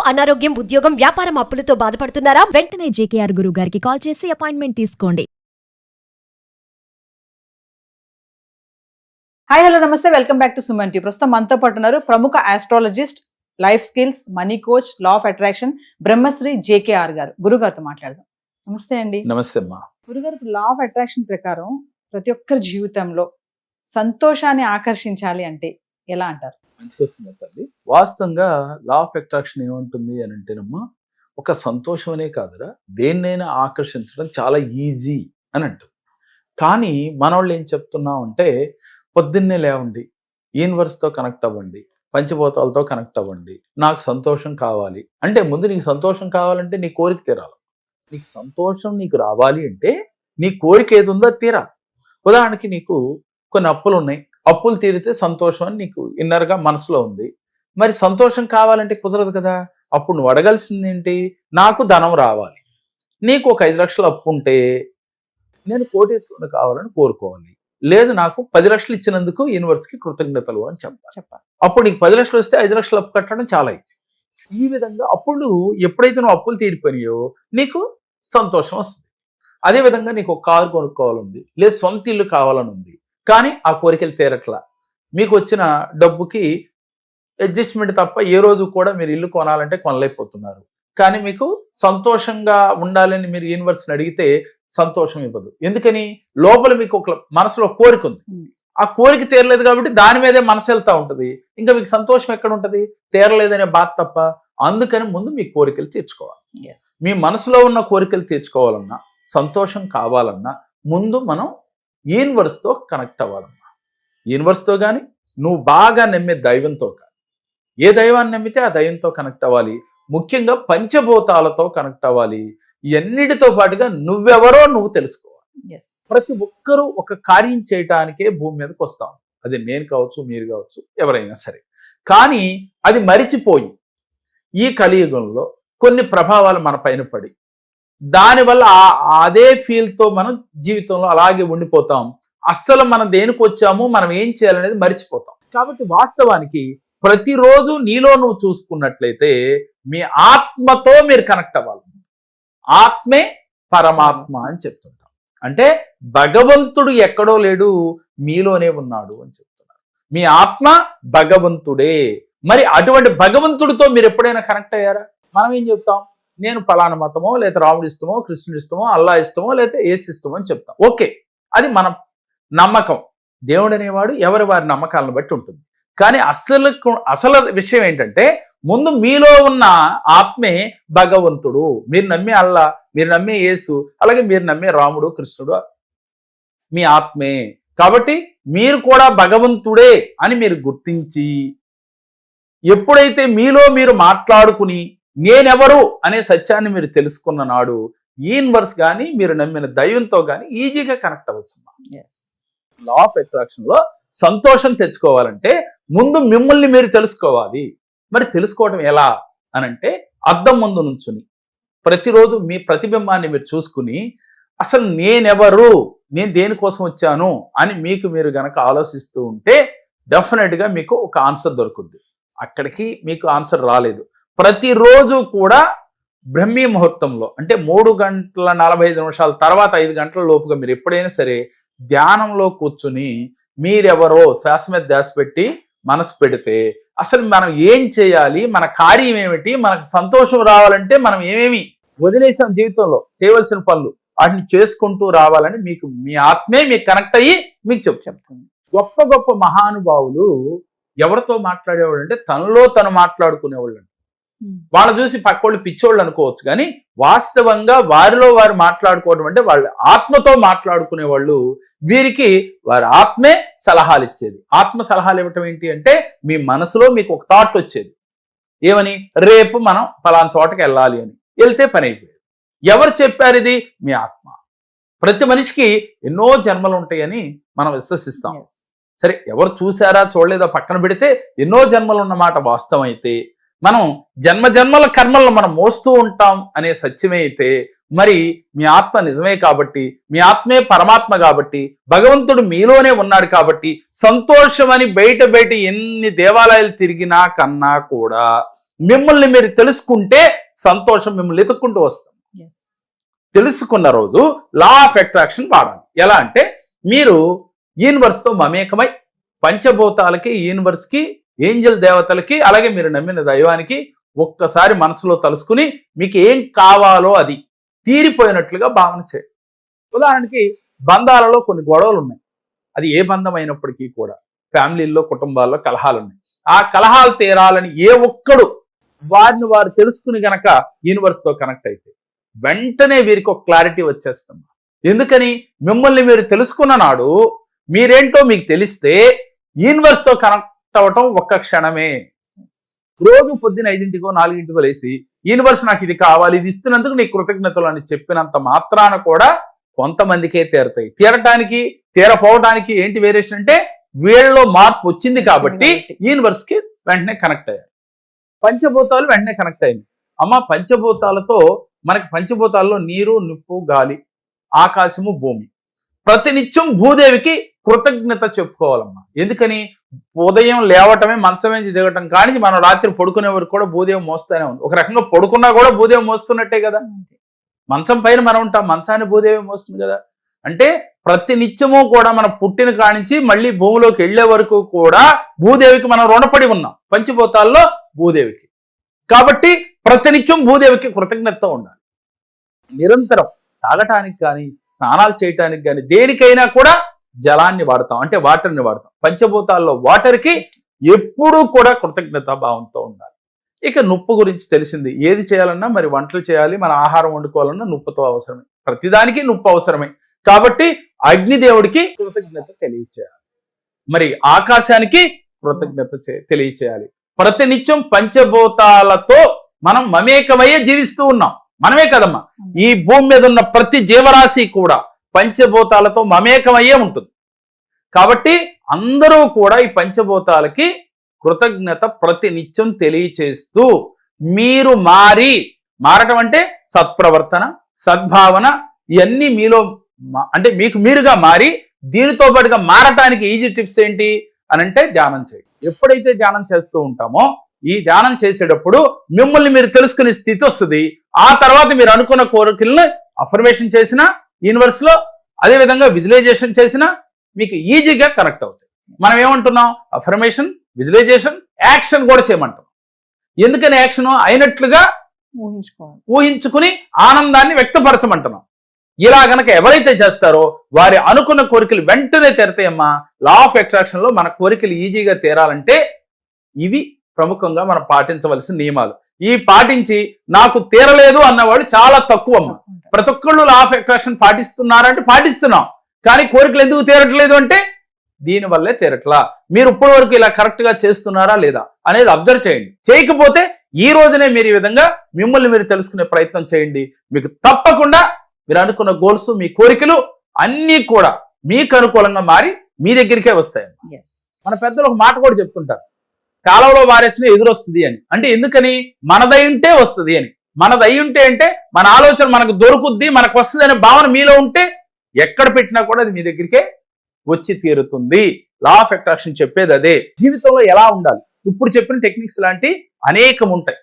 అనారోగ్యం, ఉద్యోగం, వ్యాపారం అప్పులతో బాధపడుతున్నారా? వెంటనే జేకేఆర్ గురువు గారికి కాల్ చేసి అపాయింట్మెంట్ తీసుకోండి. హాయ్ హలో నమస్తే, welcome back to Suman T. ప్రస్తుతం మనతో పాటు ఉన్నారు ప్రముఖ astrologist, life skills, money coach, law of attraction Brahmashri JKR గారు. గురుగారితో మాట్లాడదాం. నమస్తే అండి. నమస్తే అమ్మా. గురుగారు, లా ఆఫ్ అట్రాక్షన్ ప్రకారం ప్రతి ఒక్కరి జీవితంలో సంతోషాన్ని ఆకర్షించాలి అంటే ఎలా అంటారు? మంచి క్వశ్చన్ తల్లి. వాస్తవంగా లా ఆఫ్ అట్రాక్షన్ ఏముంటుంది అని అంటేనమ్మా, ఒక సంతోషం అనే కాదురా, దేన్నైనా ఆకర్షించడం చాలా ఈజీ అని అంటుంది. కానీ మనోళ్ళు ఏం చెప్తున్నాం అంటే, పొద్దున్నే లేవండి, యూనివర్స్తో కనెక్ట్ అవ్వండి, పంచభూతాలతో కనెక్ట్ అవ్వండి, నాకు సంతోషం కావాలి అంటే, ముందు నీకు సంతోషం కావాలంటే నీ కోరిక తీరాలి. నీకు సంతోషం నీకు రావాలి అంటే నీ కోరిక ఏది ఉందో అది తీరాలి. ఉదాహరణకి నీకు కొన్ని అప్పులు ఉన్నాయి, అప్పులు తీరితే సంతోషం అని నీకు ఇన్నర్గా మనసులో ఉంది. మరి సంతోషం కావాలంటే కుదరదు కదా. అప్పుడు నువ్వు అడగాల్సింది ఏంటి? నాకు ధనం రావాలి. నీకు ఒక 5 లక్షల అప్పు ఉంటే నేను కోటేశ్వరుని కావాలని కోరుకోవాలి. లేదు, నాకు 10 లక్షలు ఇచ్చినందుకు యూనివర్స్కి కృతజ్ఞతలు అని చెప్పాలి. అప్పుడు నీకు 10 లక్షలు వస్తే 5 లక్షలు అప్పు కట్టడం చాలా ఈజీ. ఈ విధంగా అప్పుడు ఎప్పుడైతే నువ్వు అప్పులు తీరిపోయినాయో నీకు సంతోషం వస్తుంది. అదేవిధంగా నీకు ఒక కారు కొనుక్కోవాలని, లేదు సొంత ఇల్లు కావాలని ఉంది, కానీ ఆ కోరికలు తీరట్లా. మీకు వచ్చిన డబ్బుకి అడ్జస్ట్మెంట్ తప్ప ఏ రోజు కూడా మీరు ఇల్లు కొనాలంటే కొనలేకపోతున్నారు. కానీ మీకు సంతోషంగా ఉండాలని మీరు యూనివర్స్ని అడిగితే సంతోషం ఇవ్వదు. ఎందుకని? లోపల మీకు ఒక మనసులో కోరిక ఉంది, ఆ కోరిక తీరలేదు కాబట్టి దాని మీదే మనసు వెళ్తూ ఉంటుంది. ఇంకా మీకు సంతోషం ఎక్కడ ఉంటుంది? తీరలేదనే బాధ తప్ప. అందుకని ముందు మీ కోరికలు తీర్చుకోవాలి. మీ మనసులో ఉన్న కోరికలు తీర్చుకోవాలన్నా, సంతోషం కావాలన్నా ముందు మనం యూనివర్స్తో కనెక్ట్ అవ్వాలన్నా. యూనివర్స్తో కానీ, నువ్వు బాగా నమ్మే దైవంతో కానీ, ఏ దైవాన్ని నమ్మితే ఆ దైవంతో కనెక్ట్ అవ్వాలి. ముఖ్యంగా పంచభూతాలతో కనెక్ట్ అవ్వాలి. ఇవన్నిటితో పాటుగా నువ్వెవరో నువ్వు తెలుసుకోవాలి. ప్రతి ఒక్కరూ ఒక కార్యం చేయటానికే భూమి మీదకి వస్తాం. అది నేను కావచ్చు, మీరు కావచ్చు, ఎవరైనా సరే. కానీ అది మరిచిపోయి ఈ కలియుగంలో కొన్ని ప్రభావాలు మన పైన పడి దానివల్ల అదే ఫీల్తో మనం జీవితంలో అలాగే ఉండిపోతాం. అస్సలు మనం దేనికి వచ్చాము, మనం ఏం చేయాలనేది మరిచిపోతాం. కాబట్టి వాస్తవానికి ప్రతిరోజు నీలో నువ్వు చూసుకున్నట్లయితే మీ ఆత్మతో మీరు కనెక్ట్ అవ్వాలి. ఆత్మే పరమాత్మ అని చెప్తుంటాం. అంటే భగవంతుడు ఎక్కడో లేడు, మీలోనే ఉన్నాడు అని చెప్తున్నారు. మీ ఆత్మ భగవంతుడే. మరి అటువంటి భగవంతుడితో మీరు ఎప్పుడైనా కనెక్ట్ అయ్యారా? మనం ఏం చెప్తాం? నేను పలానా మతమో, లేదా రాముడి ఇష్టమో, కృష్ణుడి ఇష్టమో, అల్లా ఇష్టమో, లేదా ఏసు ఇష్టమో అని చెప్తాం. ఓకే, అది మన నమ్మకం. దేవుడు అనేవాడు ఎవరి వారి నమ్మకాలను బట్టి ఉంటుంది. కానీ అసలు విషయం ఏంటంటే, ముందు మీలో ఉన్న ఆత్మే భగవంతుడు. మీరు నమ్మే అల్లా, మీరు నమ్మే యేసు, అలాగే మీరు నమ్మే రాముడు, కృష్ణుడు మీ ఆత్మే. కాబట్టి మీరు కూడా భగవంతుడే అని మీరు గుర్తించి, ఎప్పుడైతే మీలో మీరు మాట్లాడుకుని నేనెవరు అనే సత్యాన్ని మీరు తెలుసుకున్న నాడు యూనివర్స్ కానీ, మీరు నమ్మిన దైవంతో కానీ ఈజీగా కనెక్ట్ అవ్వచ్చు. లా ఆఫ్ అట్రాక్షన్ లో సంతోషం తెచ్చుకోవాలంటే ముందు మిమ్మల్ని మీరు తెలుసుకోవాలి. మరి తెలుసుకోవడం ఎలా అనంటే, అద్దం ముందు నుంచుని ప్రతిరోజు మీ ప్రతిబింబాన్ని మీరు చూసుకుని, అసలు నేనెవరు, నేను దేనికోసం వచ్చాను అని మీకు మీరు గనక ఆలోచిస్తూ ఉంటే డెఫినెట్గా మీకు ఒక ఆన్సర్ దొరుకుద్ది. అక్కడికి మీకు ఆన్సర్ రాలేదు. ప్రతిరోజు కూడా బ్రహ్మీ ముహూర్తంలో, అంటే 3:45 తర్వాత 5 గంటల లోపుగా మీరు ఎప్పుడైనా సరే ధ్యానంలో కూర్చుని మీరెవరో శ్వాస మీద ధ్యాస పెట్టి మనసు పెడితే, అసలు మనం ఏం చేయాలి, మన కార్యం ఏమిటి, మనకు సంతోషం రావాలంటే మనం ఏమేమి వదిలేసాం జీవితంలో చేయవలసిన పనులు, వాటిని చేసుకుంటూ రావాలని మీకు మీ ఆత్మే మీకు కనెక్ట్ అయ్యి మీకు చెప్తుంది. గొప్ప గొప్ప మహానుభావులు ఎవరితో మాట్లాడేవాళ్ళు అంటే తనలో తను మాట్లాడుకునేవాళ్ళు. వాళ్ళు చూసి పక్కోళ్ళు పిచ్చోళ్ళు అనుకోవచ్చు, కానీ వాస్తవంగా వారిలో వారు మాట్లాడుకోవడం అంటే వాళ్ళ ఆత్మతో మాట్లాడుకునే వాళ్ళు. వీరికి వారి ఆత్మే సలహాలు ఇచ్చేది. ఆత్మ సలహాలు ఇవ్వటం ఏంటి అంటే, మీ మనసులో మీకు ఒక థాట్ వచ్చేది, ఏమని, రేపు మనం పలానా చోటకి వెళ్ళాలి అని. వెళ్తే పని అయిపోయేది. ఎవరు చెప్పారు ఇది? మీ ఆత్మ. ప్రతి మనిషికి ఎన్నో జన్మలు ఉంటాయని మనం విశ్వసిస్తాం. సరే, ఎవరు చూసారా చూడలేదో పక్కన పెడితే ఎన్నో జన్మలు ఉన్నమాట వాస్తవం అయితే, మనం జన్మజన్మల కర్మలను మనం మోస్తూ ఉంటాం అనే సత్యమే అయితే, మరి మీ ఆత్మ నిజమే కాబట్టి, మీ ఆత్మే పరమాత్మ కాబట్టి, భగవంతుడు మీలోనే ఉన్నాడు కాబట్టి, సంతోషం అని బయట ఎన్ని దేవాలయాలు తిరిగినా కన్నా కూడా మిమ్మల్ని మీరు తెలుసుకుంటే సంతోషం మిమ్మల్ని ఎత్తుక్కుంటూ వస్తుంది. తెలుసుకున్న రోజు లా ఆఫ్ అట్రాక్షన్ వాడాలి. ఎలా అంటే మీరు యూనివర్స్తో మమేకమై పంచభూతాలకి, యూనివర్స్కి, ఏంజల్ దేవతలకి, అలాగే మీరు నమ్మిన దైవానికి ఒక్కసారి మనసులో తలుసుకుని మీకు ఏం కావాలో అది తీరిపోయినట్లుగా భావన చేయండి. ఉదాహరణకి బంధాలలో కొన్ని గొడవలు ఉన్నాయి. అది ఏ బంధం అయినప్పటికీ కూడా ఫ్యామిలీల్లో, కుటుంబాల్లో కలహాలు ఉన్నాయి. ఆ కలహాలు తీరాలని ఏ ఒక్కడు వారిని వారు తెలుసుకుని గనక యూనివర్స్తో కనెక్ట్ అయితే వెంటనే వీరికి ఒక క్లారిటీ వచ్చేస్తుంది. ఎందుకని? మిమ్మల్ని మీరు తెలుసుకున్న నాడు మీరేంటో మీకు తెలిస్తే యూనివర్స్తో కనెక్ట్ అవ్వటం ఒక్క క్షణమే. రోజు పొద్దున 5 4 లేసి యూనివర్స్ నాకు ఇది కావాలి, ఇది ఇస్తున్నందుకు నీకు కృతజ్ఞతలు అని చెప్పినంత మాత్రాన కూడా కొంతమందికే తీరతాయి. తీరటానికి తీరపోవడానికి ఏంటి వేరియేషన్ అంటే వీళ్ళలో మార్పు వచ్చింది కాబట్టి యూనివర్స్కి వెంటనే కనెక్ట్ అయ్యారు. పంచభూతాలు వెంటనే కనెక్ట్ అయింది. అమ్మ పంచభూతాలతో మనకి పంచభూతాల్లో నీరు, నిప్పు, గాలి, ఆకాశము, భూమి. ప్రతినిత్యం భూదేవికి కృతజ్ఞత చెప్పుకోవాలమ్మా. ఎందుకని? ఉదయం లేవటమే, మంచమే దిగటం కానీ మనం రాత్రి పడుకునే వరకు కూడా భూదేవి మోస్తూనే ఉంది. ఒక రకంగా పడుకున్నా కూడా భూదేవి మోస్తున్నట్టే కదా. మంచం పైన మనం ఉంటాం, మంచాన్ని భూదేవి మోస్తుంది కదా. అంటే ప్రతినిత్యము కూడా మనం పుట్టిన కానించి మళ్ళీ భూమిలోకి వెళ్లే వరకు కూడా భూదేవికి మనం రుణపడి ఉన్నాం, పంచభూతాల్లో భూదేవికి. కాబట్టి ప్రతినిత్యం భూదేవికి కృతజ్ఞతతో ఉండాలి. నిరంతరం తాగటానికి కానీ, స్నానాలు చేయటానికి కానీ, దేనికైనా కూడా జలాన్ని వాడతాం, అంటే వాటర్ని వాడతాం. పంచభూతాల్లో వాటర్కి ఎప్పుడూ కూడా కృతజ్ఞతా భావంతో ఉండాలి. ఇక నుప్పు గురించి తెలిసింది. ఏది చేయాలన్నా మరి వంటలు చేయాలి, మన ఆహారం వండుకోవాలన్నా నుప్పుతో అవసరమే. ప్రతిదానికి నుప్పు అవసరమే. కాబట్టి అగ్నిదేవుడికి కృతజ్ఞత తెలియచేయాలి, మరి ఆకాశానికి కృతజ్ఞత తెలియచేయాలి. ప్రతినిత్యం పంచభూతాలతో మనం మమేకమయ్యే జీవిస్తూ ఉన్నాం. మనమే కదమ్మా, ఈ భూమి మీద ఉన్న ప్రతి జీవరాశి కూడా పంచభూతాలతో మమేకమయ్యే ఉంటుంది. కాబట్టి అందరూ కూడా ఈ పంచభూతాలకి కృతజ్ఞత ప్రతినిత్యం తెలియచేస్తూ మీరు మారటం అంటే సత్ప్రవర్తన, సద్భావన, ఇవన్నీ మీలో అంటే మీకు మీరుగా మారి దీనితో పాటుగా మారటానికి ఈజీ టిప్స్ ఏంటి అని అంటే ధ్యానం చేయండి. ఎప్పుడైతే ధ్యానం చేస్తూ ఉంటామో ఈ ధ్యానం చేసేటప్పుడు మిమ్మల్ని మీరు తెలుసుకునే స్థితి వస్తుంది. ఆ తర్వాత మీరు అనుకున్న కోరికలను అఫర్మేషన్ చేసినా యూనివర్స్ లో, అదేవిధంగా విజువలైజేషన్ చేసినా మీకు ఈజీగా కనెక్ట్ అవుతాయి. మనం ఏమంటున్నాం? అఫర్మేషన్, విజువలైజేషన్, యాక్షన్ కూడా చేయమంటాం. ఎందుకని యాక్షన్? అయినట్లుగా ఊహించుకుని ఆనందాన్ని వ్యక్తపరచమంటున్నాం. ఇలా గనక ఎవరైతే చేస్తారో వారి అనుకున్న కోరికలు వెంటనే తీరతాయమ్మా. లా ఆఫ్ అట్రాక్షన్ లో మన కోరికలు ఈజీగా తీరాలంటే ఇవి ప్రముఖంగా మనం పాటించవలసిన నియమాలు. ఈ పాటించి నాకు తీరలేదు అన్నవాడు చాలా తక్కువ అమ్మ. ప్రతి ఒక్కళ్ళు లా ఆఫ్ అట్రాక్షన్ పాటిస్తున్నారంటే పాటిస్తున్నాం, కానీ కోరికలు ఎందుకు తీరట్లేదు అంటే దీనివల్లే తీరట్లా. మీరు ఇప్పటి వరకు ఇలా కరెక్ట్ గా చేస్తున్నారా లేదా అనేది అబ్జర్వ్ చేయండి. చేయకపోతే ఈ రోజునే మీరు ఈ విధంగా మిమ్మల్ని మీరు తెలుసుకునే ప్రయత్నం చేయండి. మీకు తప్పకుండా మీరు అనుకున్న గోల్స్, మీ కోరికలు అన్నీ కూడా మీకు అనుకూలంగా మారి మీ దగ్గరికే వస్తాయి. మన పెద్దలు ఒక మాట కూడా చెప్తుంటారు, కాలంలో వారేసిన ఎదురొస్తుంది అని. అంటే ఎందుకని? మనదై ఉంటే వస్తుంది అని. మనదై ఉంటే అంటే మన ఆలోచన మనకు దొరుకుద్ది, మనకు వస్తుంది అనే భావన మీలో ఉంటే ఎక్కడ పెట్టినా కూడా అది మీ దగ్గరికే వచ్చి తీరుతుంది. లా ఆఫ్ అట్రాక్షన్ చెప్పేది అదే. జీవితంలో ఎలా ఉండాలి, ఇప్పుడు చెప్పిన టెక్నిక్స్ లాంటి అనేకం ఉంటాయి.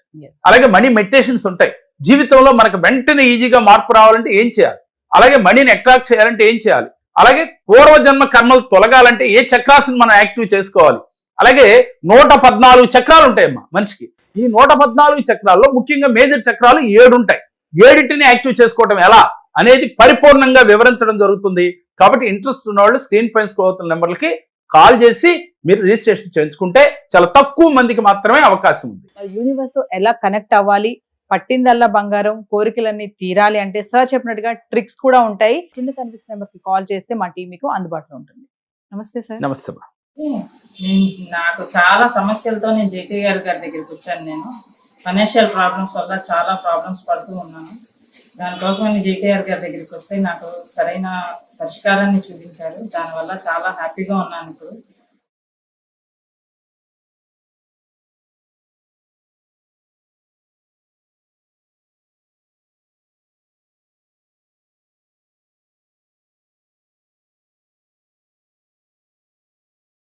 అలాగే మనీ మెడిటేషన్స్ ఉంటాయి. జీవితంలో మనకు వెంటనే ఈజీగా మార్పు రావాలంటే ఏం చేయాలి, అలాగే మనీని అట్రాక్ట్ చేయాలంటే ఏం చేయాలి, అలాగే పూర్వజన్మ కర్మలు తొలగాలంటే ఏ చక్రాలను మనం యాక్టివ్ చేసుకోవాలి. అలాగే 114 చక్రాలు ఉంటాయమ్మా మనిషికి. ఈ 114 చక్రాల్లో ముఖ్యంగా మేజర్ చక్రాలు 7 ఉంటాయి. 7టిని యాక్టివ్ చేసుకోవటం ఎలా అనేది పరిపూర్ణంగా వివరించడం జరుగుతుంది. కాబట్టి ఇంట్రెస్ట్ ఉన్న వాళ్ళు స్క్రీన్ పైన స్క్రోల్ అవుతున్న నెంబర్లకి కాల్ చేసి మీరు రిజిస్ట్రేషన్ చేయించుకుంటే చాలా తక్కువ మందికి మాత్రమే అవకాశం ఉంది. యూనివర్స్ తో ఎలా కనెక్ట్ అవ్వాలి, పట్టిందల్లా బంగారం, కోరికలన్నీ తీరాలి అంటే సార్ చెప్పినట్టుగా ట్రిక్స్ కూడా ఉంటాయి. కింద కనిపిస్తున్న నెంబర్కి కాల్ చేస్తే మా టీం మీకు అందుబాటులో ఉంటుంది. నమస్తే సార్. నమస్తే. నాకు చాలా సమస్యలతో నేను జేకే గారి దగ్గరికి వచ్చాను. నేను ఫైనాన్షియల్ ప్రాబ్లమ్స్ వల్ల చాలా ప్రాబ్లమ్స్ పడుతూ ఉన్నాను. దానికోసం నేను జేకే గారి దగ్గరికి వస్తే నాకు సరైన పరిష్కారాన్ని చూపించారు. దానివల్ల చాలా హ్యాపీగా ఉన్నాను ఇప్పుడు.